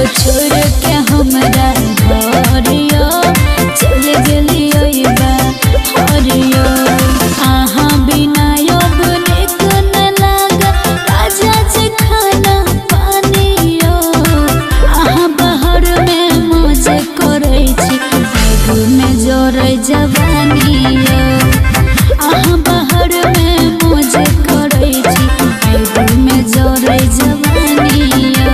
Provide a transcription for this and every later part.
छोड़ के हमरा घरिया चल गेलियो बा हरिया। आहा बिना अब निक न लाग राजा जी खाना पानिया। आहा बाहर में मौज करै छी आगू में जोरै जवानिया। आहा बाहर में मौज करै छी आगू में जोरै जवानिया।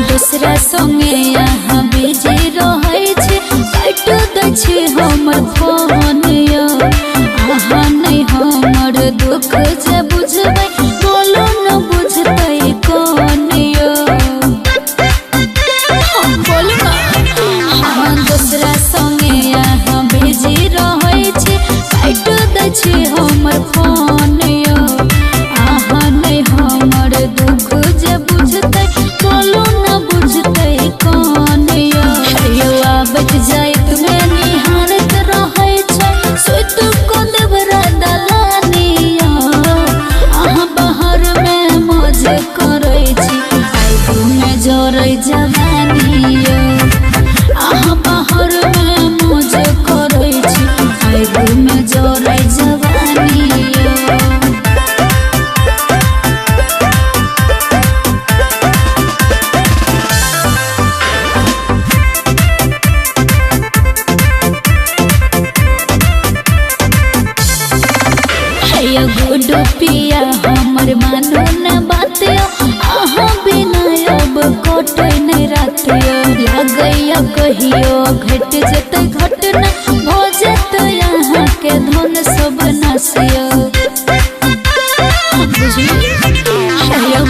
दूसरा संगे यहाँ बिजी रहै छै काट दै छै हमर फोन यो। अहाँ नहीं हमर दुख जे बुझबै बोलो न बुझतै कौन यो। दूसरा संगे यहाँ बिजी रहै छै काट दै छै हमर फोन यो। अहाँ नहीं हमर दुख जे बुझतै बोलो न बुझतै कौन यो। आबत जाइत में निहारत रहै छै सुत को देवरा दलानिया। अहाँ बाहर में मौज करै छी आगू में जोरै जवानिया। अहाँ बाहर में मौज करै छी आगू में जोरै जवानिया। गुडू पिया हमर मानो न बातियो। अहाँ बिना अब कटै नहीं रातियो। लगैया कहियो घट जेतै घटना हो जेतै यहाँ के धन सब नासियो।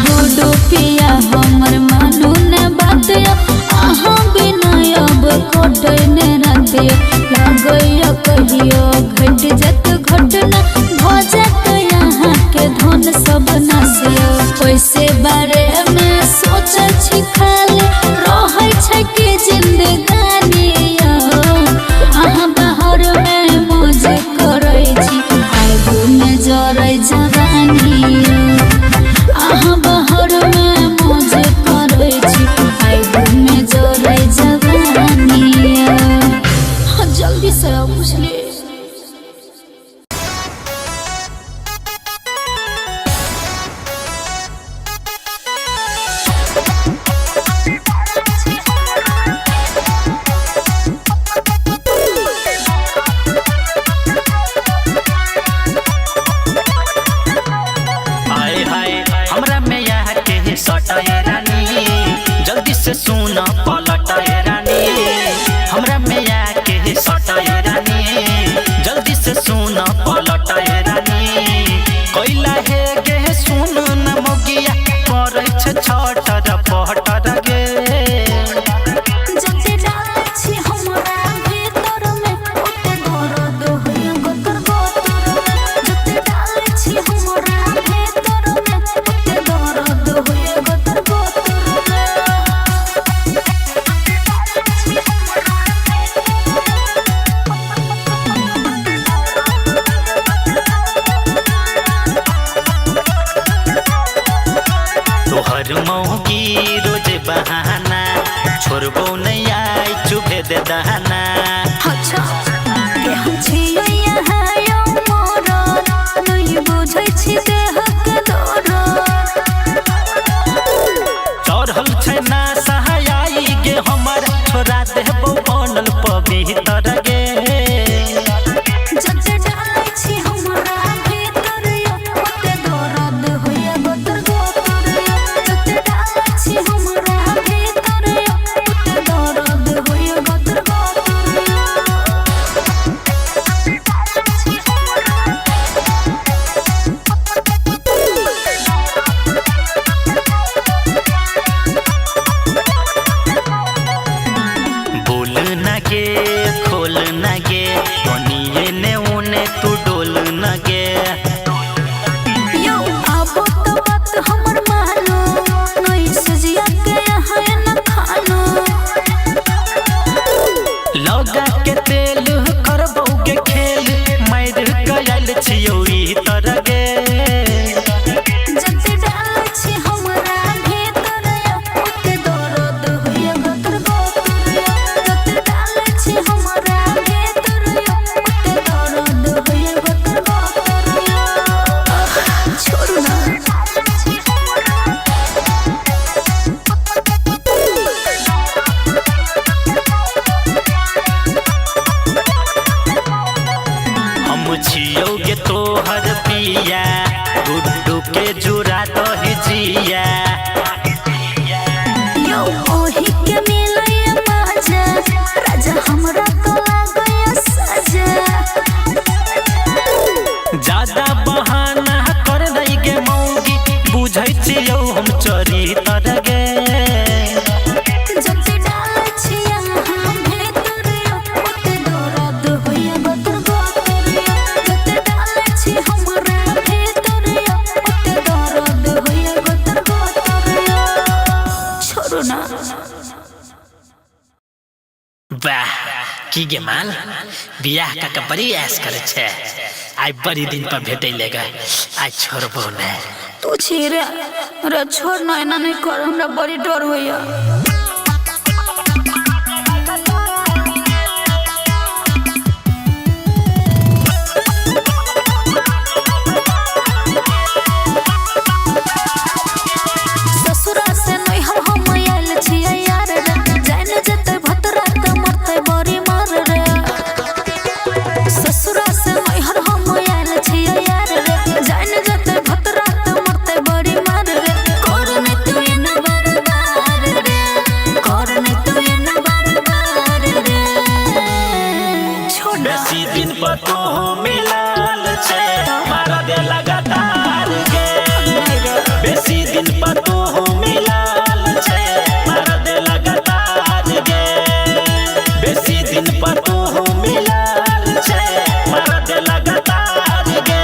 गुडू पिया हमर मानो न बातियो। अहाँ बिना अब कटै नहीं रातियो। लगैया कहियो घट जेतै घटना हो जेतै यहाँ के धन सब नासियो। पैसे बारे में सोचै छी खाली रहै छै कि जिंदगानिया। अहाँ बाहर में मौज करै छी आगू में जोरै जवानिया। अहाँ बाहर में मौज करै छी आगू में जोरै जवानिया। जल्दी से बुझलिए। जल्दी से सुना पलटाए रानी हमरा में आके सटाए रानी। जल्दी से सुना पलटाए रानी कैला हे गे सुन न मोगिया करे छ छटर पहटर गे। तोहर मौगी रोज बहाना छोड़बो नहीं आई चुभे दे दहाना। अच्छा के हम छियै यहाँ यो मोर नहीं बुझै छी देह के दौर। चढ़ल छै ना सहाय गे हमर छोड़ा देबो बनल पवित्र गे। छोड़ो ना। वाह की गे माल बियाह का बड़ी ऐश करे छे। आई बड़ी दिन पर भेटे लेगा आई छोड़बो ने। तू छेरे रे छोड़ ना, एना नहीं कर, हमरा बड़ी डर होया। ससुरा से नैहर हम आयल छियै यार रे, जान जते भतरा त मरते बड़ी मार रे। ससुरा से नैहर हम आयल छियै यार रे, जान जते भतरा त मरते बड़ी मार रे। करने तू इन बार रे, करने तू इन बार रे। छोड़ बेसी दिन पर तो मिलाल छे मारा दे लगातार गे। बेसी दिन पर तो मिलाल छे मारा दे लगातार गे। बेसी दिन पर तो मिलाल छे मारा दे लगातार गे।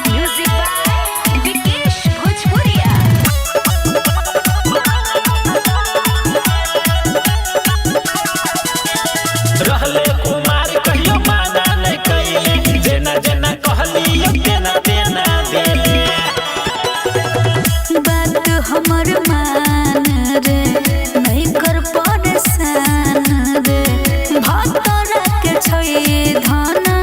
म्यूजिक बाय विकेश भोजपुरिया। रहले कुमार कहियो माना नहीं कैले, जेना जेना कहलियो तेना तेना देले। बात हमर मान रे, नहीं कर परेशान रे। भतरा के छै धना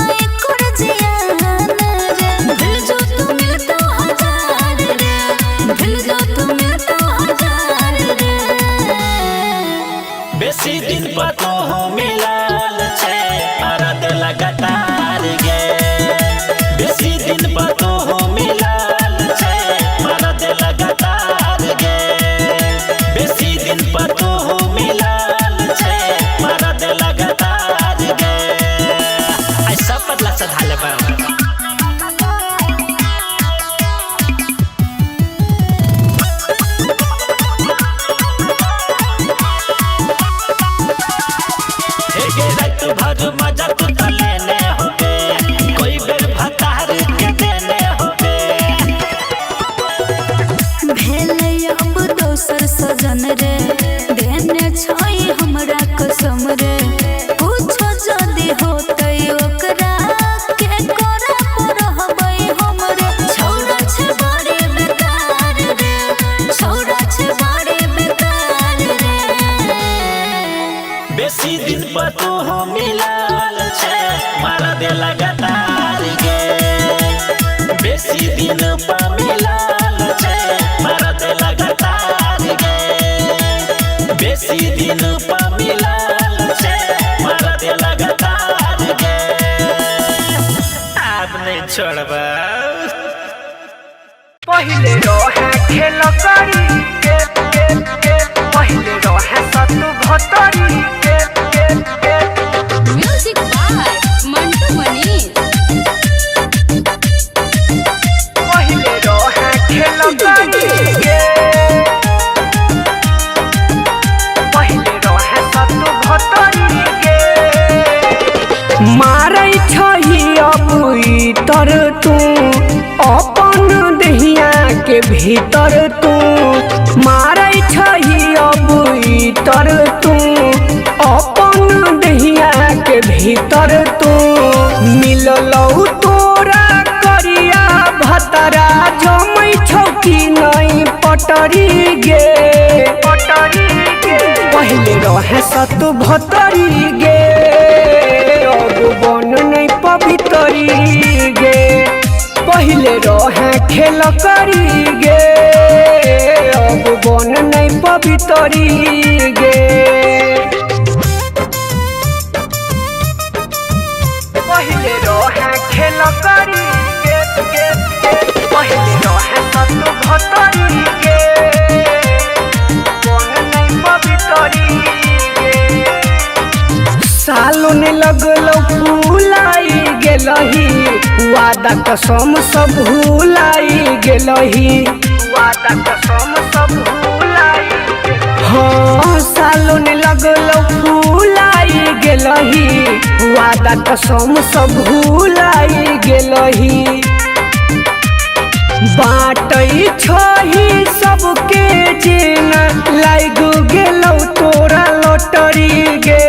नहीं कर जियान रे। भूल जो तू मिलता हजार रे, भूल जो तू मिलता हजार रे। बेसी दिन पर तो मिलाल छे मारा दे लगातार गे। बेसी दिन पर तो मिलाल छे मारा दे लगातार गे। बेसी दिन पर तो मिलाल छे मारा दे लगातार गे। आई सब बदला से धाले बा। रात भर मजा तू त लेने होबे, कोई बेर भतार के देने होबे। भेलै अब दोसर सजन रे, देने छै हमरा कसम रे। कुछो जदी होतै ओकरा के करे रहबै हमरे। छौरा छै बड़ी बेकार रे, छौरा छै बड़ी बेकार रे। बेसी दिन पर तो मिलाल छे मारा दे लगातार गे। बेसी दिन पर मिलाल छे मारा दे लगातार गे। बेसी दिन पर मिलाल छे मारा दे लगातार गे। अब नहीं छोड़बा। पहिले रहे खेल करी पहिले रहे सतु भतरी। Music by Mantu Manish. पहिले रहे खेल करी पहिले रहे सतु भतरी मारै छही अब इतर तू अपन दहिया के भीतर तू। मारै छही अब इतर तू अपन दहिया के भीतर तू। मिललौ तोरा करिया भतरा जमै छौकी नहीं पटरी गे। पहिले रहे सतु भतरी गे, अब बन नहीं पवितरी गे। पहिले रहे खेल करी गे, अब बन नहीं पवितरी गे। पहिले रहे खेल करी गे, पहिले रहे सतु भतरी गे, बन नहीं पवितरी गे। सालों ने लगलो फूलाई गेलही, वादा कसम सब भूलाई गेलही। वादा कसम सब भूलाई। हाँ सालों ने लगलो फूलाई गेलही, वादा कसम सब भूलाई गेलही। बाटई छही सबके जेना लाग गेलौ तोरा लॉटरी गे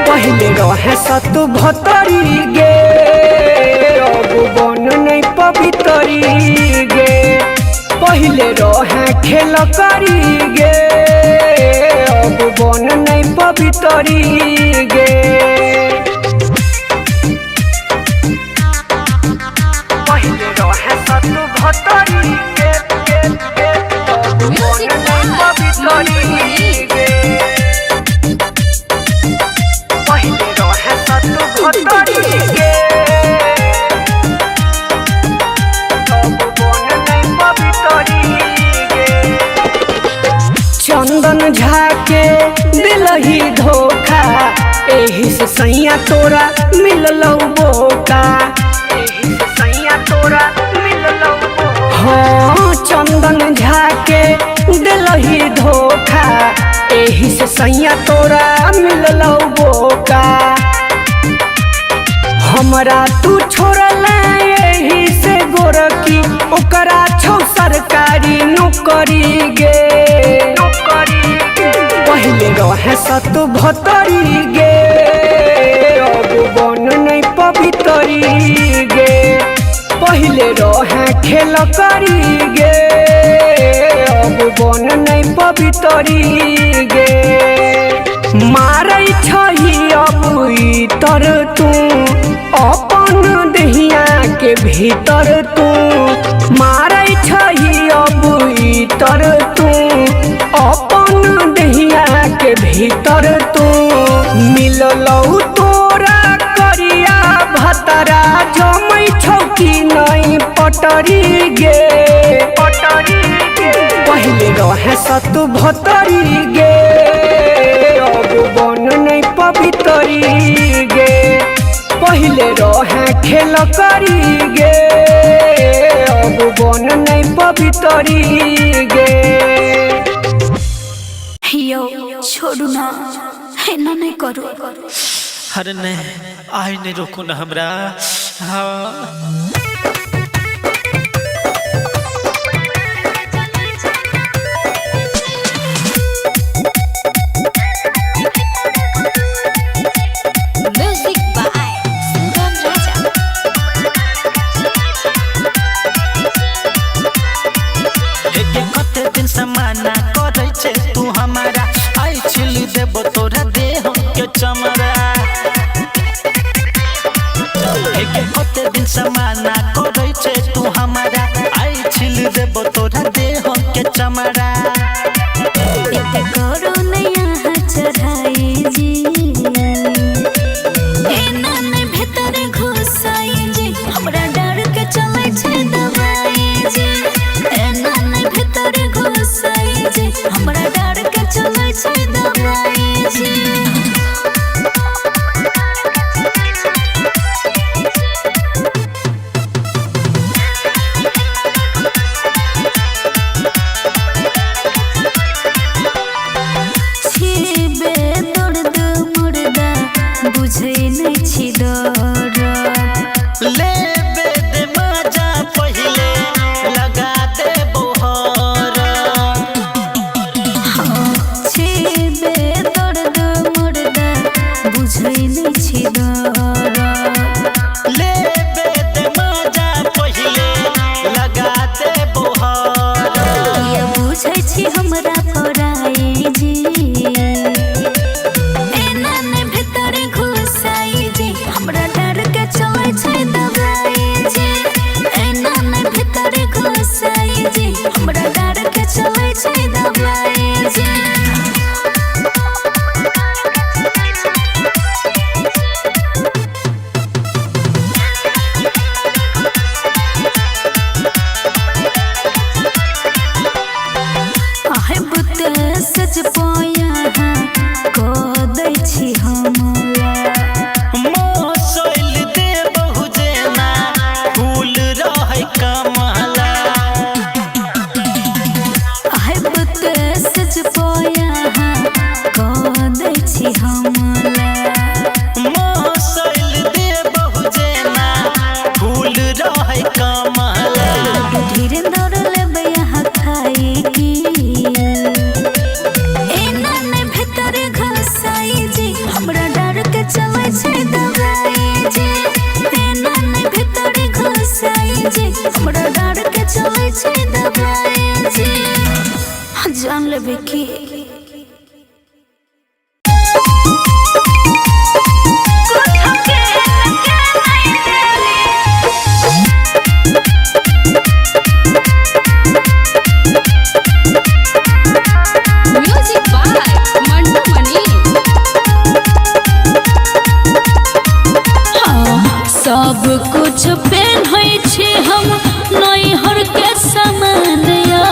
पहले रहे 72 गे अब बन नहीं पवितरी गे पहले रहे खेल करी गे अब बन नहीं पवितरी गे चंदन झाके दिलही धोखा एही से सैया तोरा मिललौ बोका एही से सैया तोरा मिललौ हाँ चंदन झाके दिलही धोखा एही से सैया तोरा मिललौ बोका हमरा तू छोड़ला एही से गोरकी ओकरा छौ सरकारी नौकरी गे पहले रहे 72 गे अब बन नहीं पवितरी गे पहले रहे खेल करी गे अब बन नहीं पवितरी गे मारै छही अब इतर तू अपन दहिया के भीतर तू मारै छही अब इतर तू अपन दहिया के भीतर तू मिललौ तोरा करिया भतरा जमै छौकी नहीं पटरी गे पहले रहे 72 गे अब बन नहीं पवितरी गे पहले रहे खेल करी गे अब बन नहीं पवितरी गे यो छोड़ू ना ऐना नहीं करो अरे नहीं आई नहीं रोकू ना हमरा हाँ म्यूजिक बाय संगम राजा कते दिन से मना करे छे तू हमारा आई छिली देबो तोरा देह के चमरा कते दिन से मना करे छे तू हमारा आई छिली देबो तोरा देह के चमरा इते करो नया चढ़ाई जी ऐना ने भीतर घुसाई जी हमरा डर के चले छे दवाई जी ऐना ने भीतर घुसाई जी हमरा डर के चले छे दवाई जी बुझे नहीं छी डर लेबे दे मजा पहिले लगा दे बोहर छेबे दर्द मुर्दा बुझे नहीं छी डर लेबे दे मजा पहिले लगा दे बोहर ये बुझे छी हमरा पराई जी हमरा डर के चले छे दवाई जी ऐना ने भीतर घुसाई जी हमरा डर के चले छे दवाई जी आहे बुते सज पाया को दै छी हमरा मोसैल दे बहु जेना फूल रहै कमला आहे बुते सज पाया को दै छी हमरा मोसैल दे बहु जेना फूल रहै कमला लेबे की। म्यूजिक बाय मंटू मनी। सब कुछ पहनै छी हम नैहर के सामान या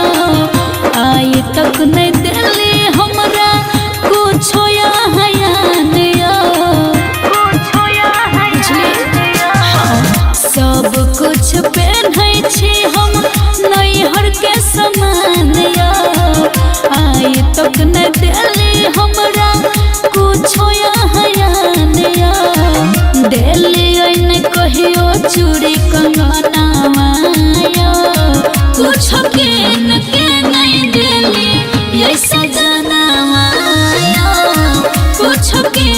आइ तक नहीं दिली हमरा कुछो यहाँ या सब कुछ पहनै छी हम नैहर के सामान या आइ तक नहीं दिली हमरा कुछो यहाँ या दिली न कहियो चूड़ी कंगना माया कुछ के नहीं दिली ऐसा जाना माया कुछ के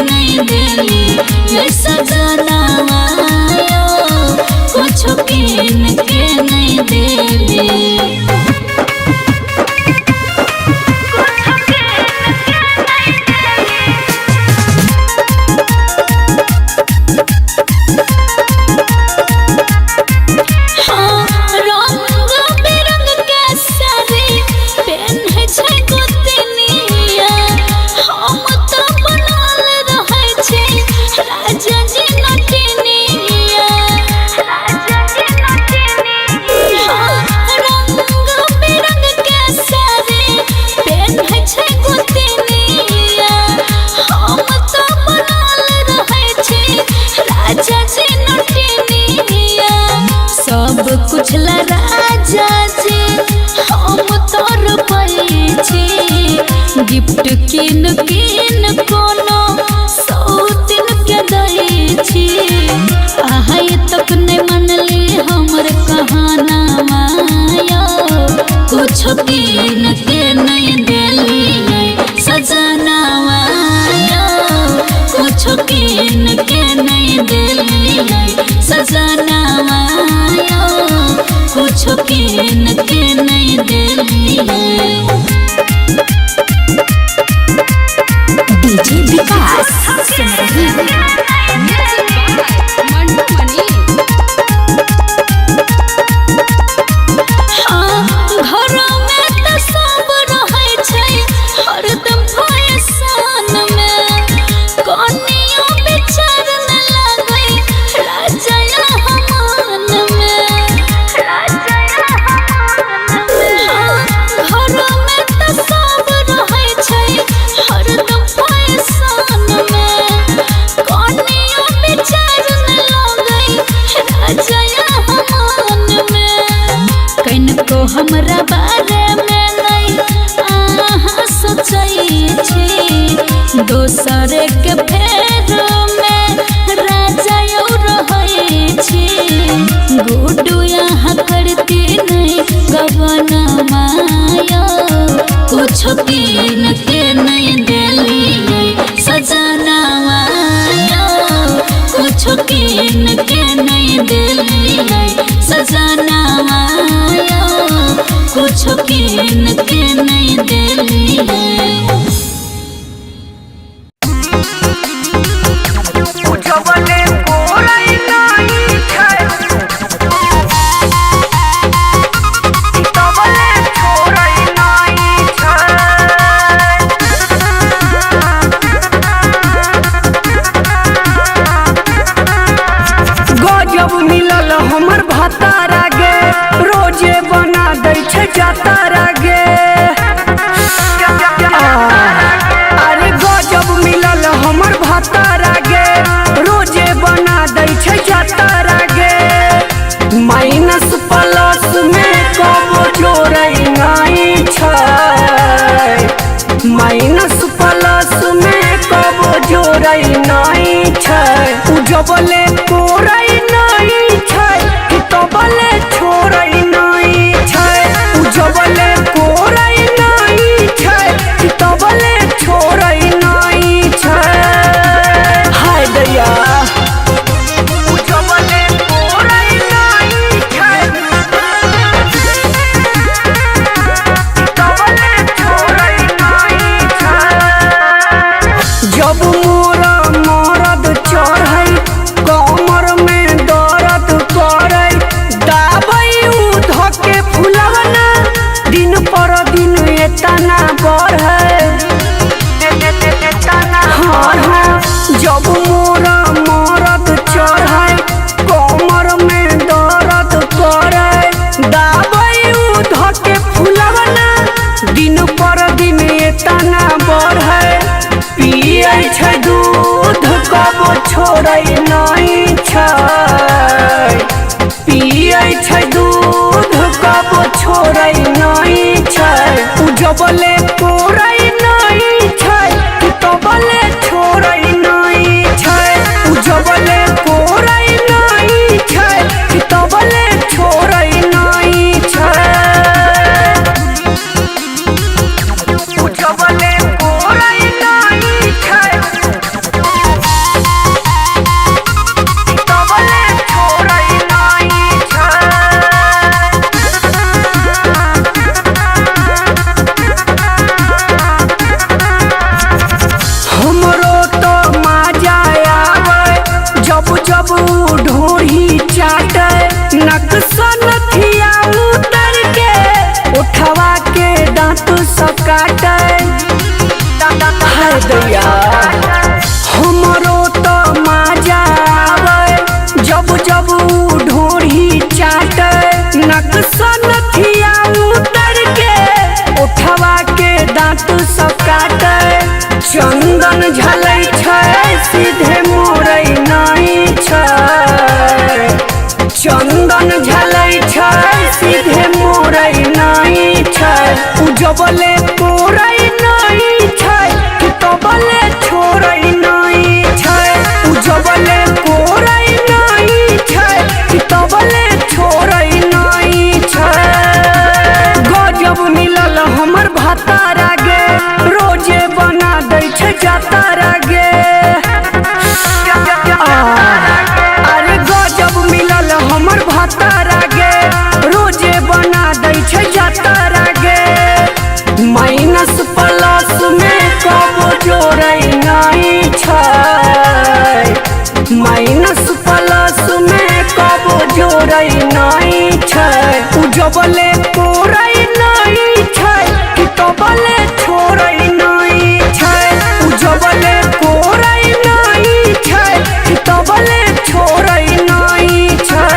नहीं दिली ऐसा जाना माया कुछ के नहीं दिली। कुछ ला राजा जी हम तोर पैछि गिफ्ट किन कोनो 100 दिन के दै छी आहाय तक नहीं मनली हमर कहाना माया कुछ किन के नहीं देली सजना माया कुछ किन के नहीं देली सजना माया कुछ किन के नहीं दिली। डीजे विकास सुन रही है मंटू मनी। घर में तो सब रहे छै हरदम फैशन में कनियो विचार न लगे राजा हमान में घर में तो सब रहे छै हरदम फैशन में कनियो विचार न लगे राजा हमान में कनको हमरा बारे में नहीं आहा सोचै छी दोसर के फेर में राजा यौ रहै छी गुडू यहाँ करती नहीं गबना माया कुछ किन के नहीं दिली सजना माया कुछ किन के नहीं दिली सजना माया कुछ किन के नहीं दिली। गजब मिलल हमर भतारा गे रोजे बना दै छै जातारा गे अरे गजब मिलल हमर भतारा गे रोजे बना दै छै जातारा गे माइनस प्लस में कबो जोड़ै नहीं छै माइनस प्लस में कबो जोड़ै नहीं छै उजबले कोरै नहीं छै कि तबले छोड़ै नहीं छै उजबले कोरै नहीं छै कि तबले छोड़ै नहीं छै हाय दैया उजबले कोरै नहीं छै तबले छोड़ै नहीं छै, पियै छै दूध कब छोड़ै नहीं छै, जबले कोरै नहीं छै तबले छोड़ै नहीं छै, जबले कोरै नहीं छै तबले छोड़ै नहीं छै, जबले कोरै नहीं छै तबले छोड़ै नहीं छै। हमरो तो मजा आवे जब जब ढोरी चाटे, नक्सन थिया उतर के उठवा के दांत सकाटे, हाय दैया हमरो तो मजा आवे जब जब ढोरी चाटे, नक्सन थिया उतर के उठवा के दांत सकाटे, चंदन झलै छै सीधे मोरै नहीं छै, चंदन झलै छै सीधे मोरै नहीं छै, जबले कोरै नहीं छै तबले छोड़ै नहीं छै, जबले कोरै नहीं छै तबले छोड़ै नहीं छै। गजब मिलल हमर भातारा गे, रोजे बना दै छै जातारा गे, अरे गजब मिलल हमर भातारा गे, रोजे बना दै छै जातारा गे, माइनस प्लस में कब जोड़ै नहीं छै, माइनस प्लस में कब जोड़ै नहीं छै, जबले कोरै नहीं छै तबले छोड़ै नहीं छै, जबले कोरै नहीं छै तबले छोड़ै नहीं छै।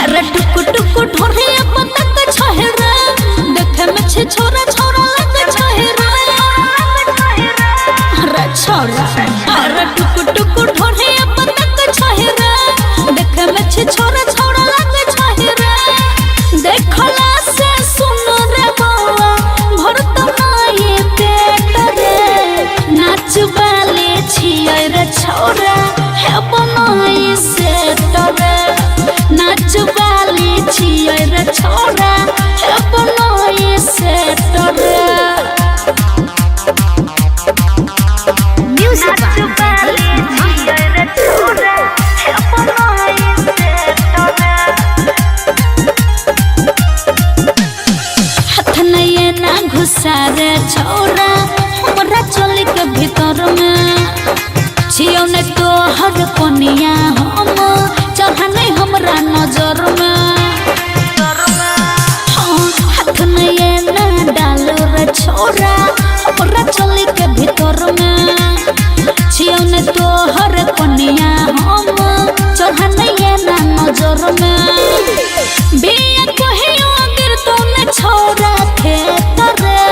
अरे टुकु टुकु ढोरिया पतक छहेरा, देखे में छे छोरा छोरा लग छहेरा, अरे छोरा अरे टुकु टुकु ढोरिया पतक छहेरा, देखे में छे छोरा छोरा लग छहेरा, देखला से सुनो रे बाबा भरत माये पेट रे, नाच वाले छियै रे छोरा हे बनाई से रे, नाच वाली छियै रे छोरा हे बनाई से रे। म्यूजिक हाथ नहीं ना घुसा रे छोरा हमरा चले के भीतर में, छियो ने तो हर कोनिया हम चढ़ा नहीं हमरा नजर में, हाथ नहीं ना डाल रे छोरा हमरा चले के भीतर में, छियो ने तो हर कोनिया हम चढ़ा नहीं ना नजर में, बिया कहियो अगर तो ने छोरा खेत रे,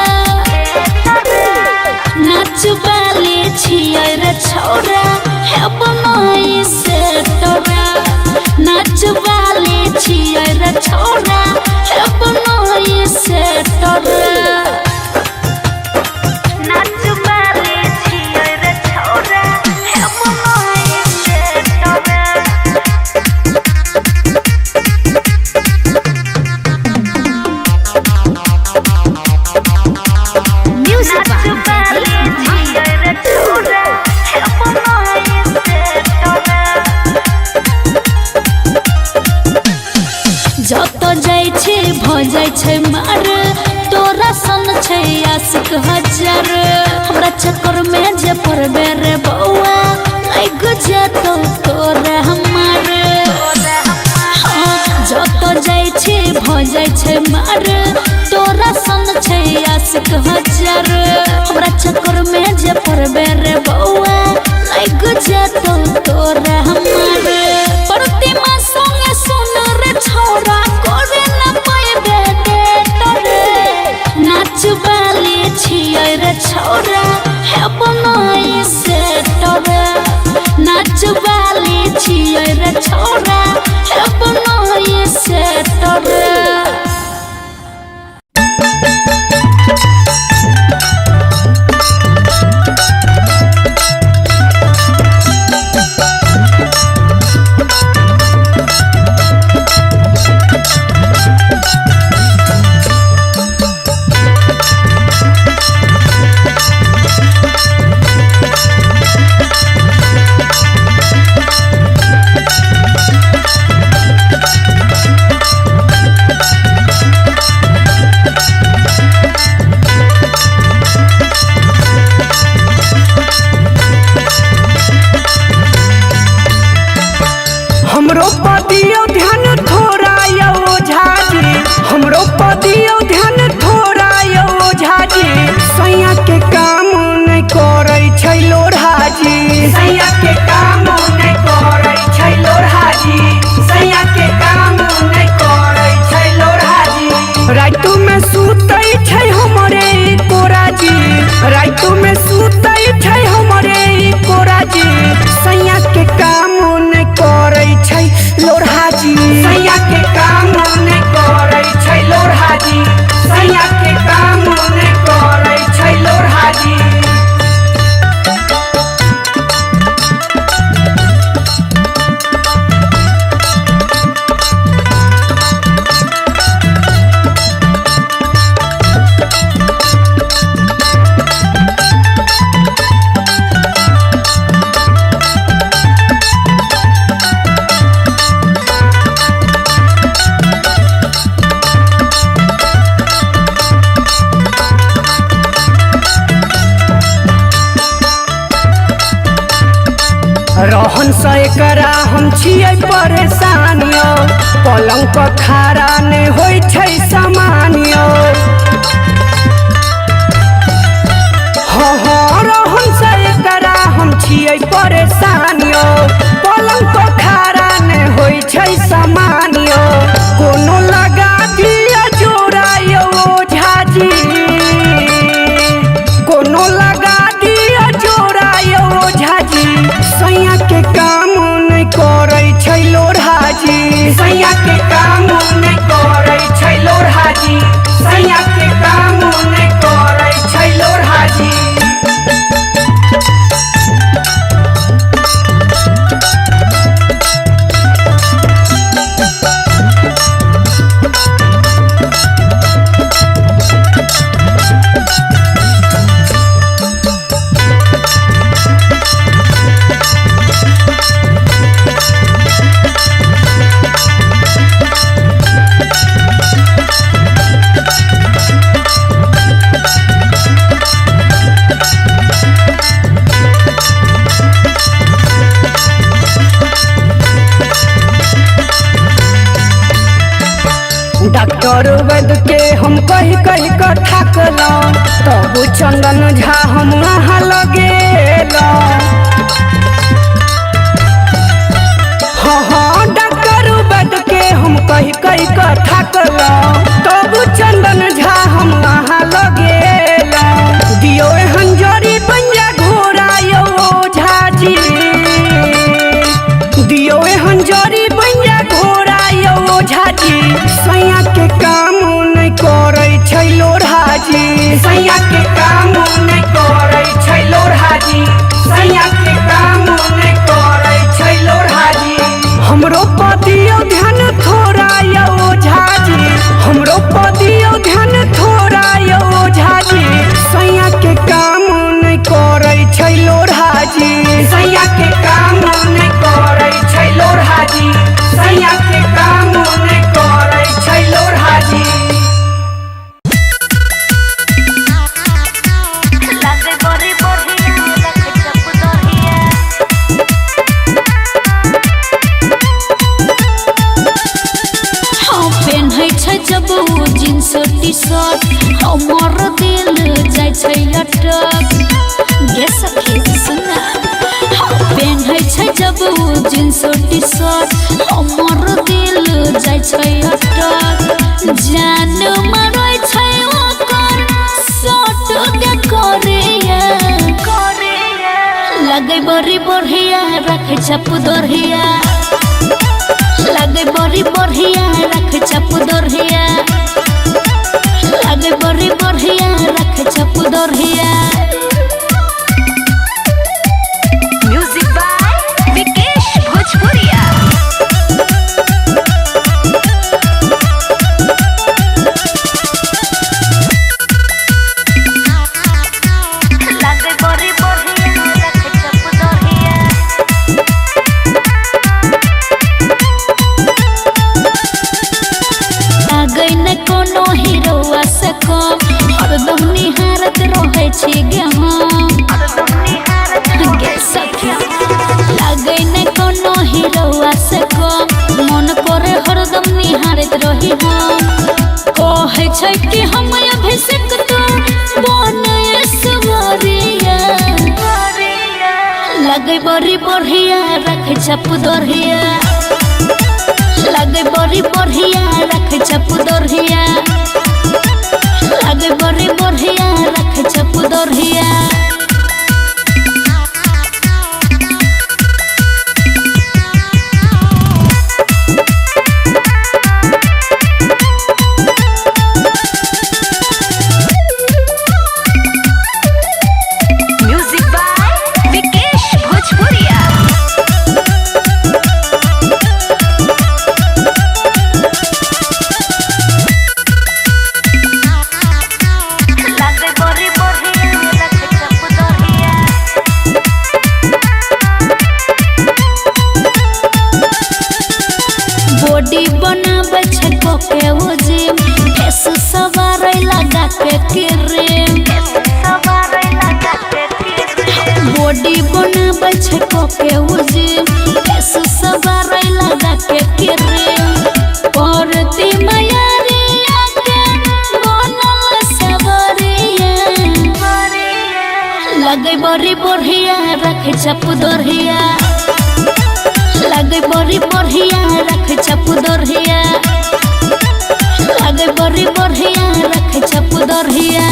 नाच वाली छियै रे छोरा हे बनाई से रे, नाच वाली छियै रे छोरा हे बनाई से रे। जत जाइ छै भ जाइ छै मार, तोरा सन छै आशिक हजार, हमरा चक्कर में जे पड़बे रे बौआ लग जेतौ तोरा हमार, जत जाइ छै भ जाइ छै मार, तोरा सन छै आशिक हजार, हमरा चक्कर में जे पड़बे रे बौआ लग जेतौ तोरा छियै परेशानियो पलंग पर खड़ा नहीं होइ छै सामानियो रहन से एकरा हम छियै परेशानियो पलंग पर खड़ा नहीं होइ छै सामानियो कोनो लगा दिया जोड़ा यो झाजी कोनो लगा दिया जोड़ा यो झाजी सैया के काम नहीं करै छै लोढ़ाजी सैया के काम नहीं करै छै लोढ़ाजी सैया के काम नहीं करै छै लोढ़ाजी डॉक्टर वैद्य के हम कही कही कर थकलौं तब चंदन झा हम वहाँ लगेलौं हाँ डॉक्टर वैद्य के हम कही कही कर थकलौं तब चंदन झा हम वहाँ लगेलौं दियो हंजरी बंजा घोड़ा यो झाजी दियो हंजरी बंजा घोड़ा यो झाजी सैया के काम नहीं करै छै लोढ़ाजी सैया के काम नहीं करै छै लोढ़ाजी सैया के काम नहीं करै छै लोढ़ाजी हमरो पदियो ध्यान थोड़ा यो झाजी हमरो पदियो ध्यान थोड़ा यो झाजी सैया के काम नहीं करै छै लोढ़ाजी सैया के काम नहीं करै छै लोढ़ाजी सैया के काम नहीं करै छै लोढ़ाजी जब वो जींस टी शर्ट हमर दिल जाय छै लटक गे सखी सुना पेन्है छै जब वो जींस टी शर्ट हमर दिल जाय छै लटक जान मारै छै ओकर शर्ट के करिया लगे बड़ी बढ़िया रख छप दोरिया लगे बड़ी बढ़िया रख छप दोरिया लगे बड़ी बढ़िया रख छप दोरिया म्यूजिक बाय विकेश भोजपुरिया लगे बड़ी बढ़िया रख छप दोरिया आगे न कोनो हीरोआ से कम हरदम निहारत रहे छी गे हम गे सखी लागे न कोनो हीरोआ से कम मन करे हरदम निहारत रही हम कहे छै कि हम अभिषेक तो बने सवरिया लगे बड़ी बढ़िया रख छप दोरिया लगे बड़ी बढ़िया रख छप दोरिया लगे बड़ी बढ़िया रख छप दोरिया म्यूजिक बाय विकेश भोजपुरिया लगे बड़ी बढ़िया रख छप दोरिया बॉडी बनावे छै कोके वो जिम फेस सवारे लगा के क्रीम बॉडी बनावे छै कोके वो जिम फेस सवारे लगे बड़ी बढ़िया रख चप दोरिया लगे बड़ी बढ़िया रख चप दोरिया लगे बड़ी बढ़िया रख चप दोरिया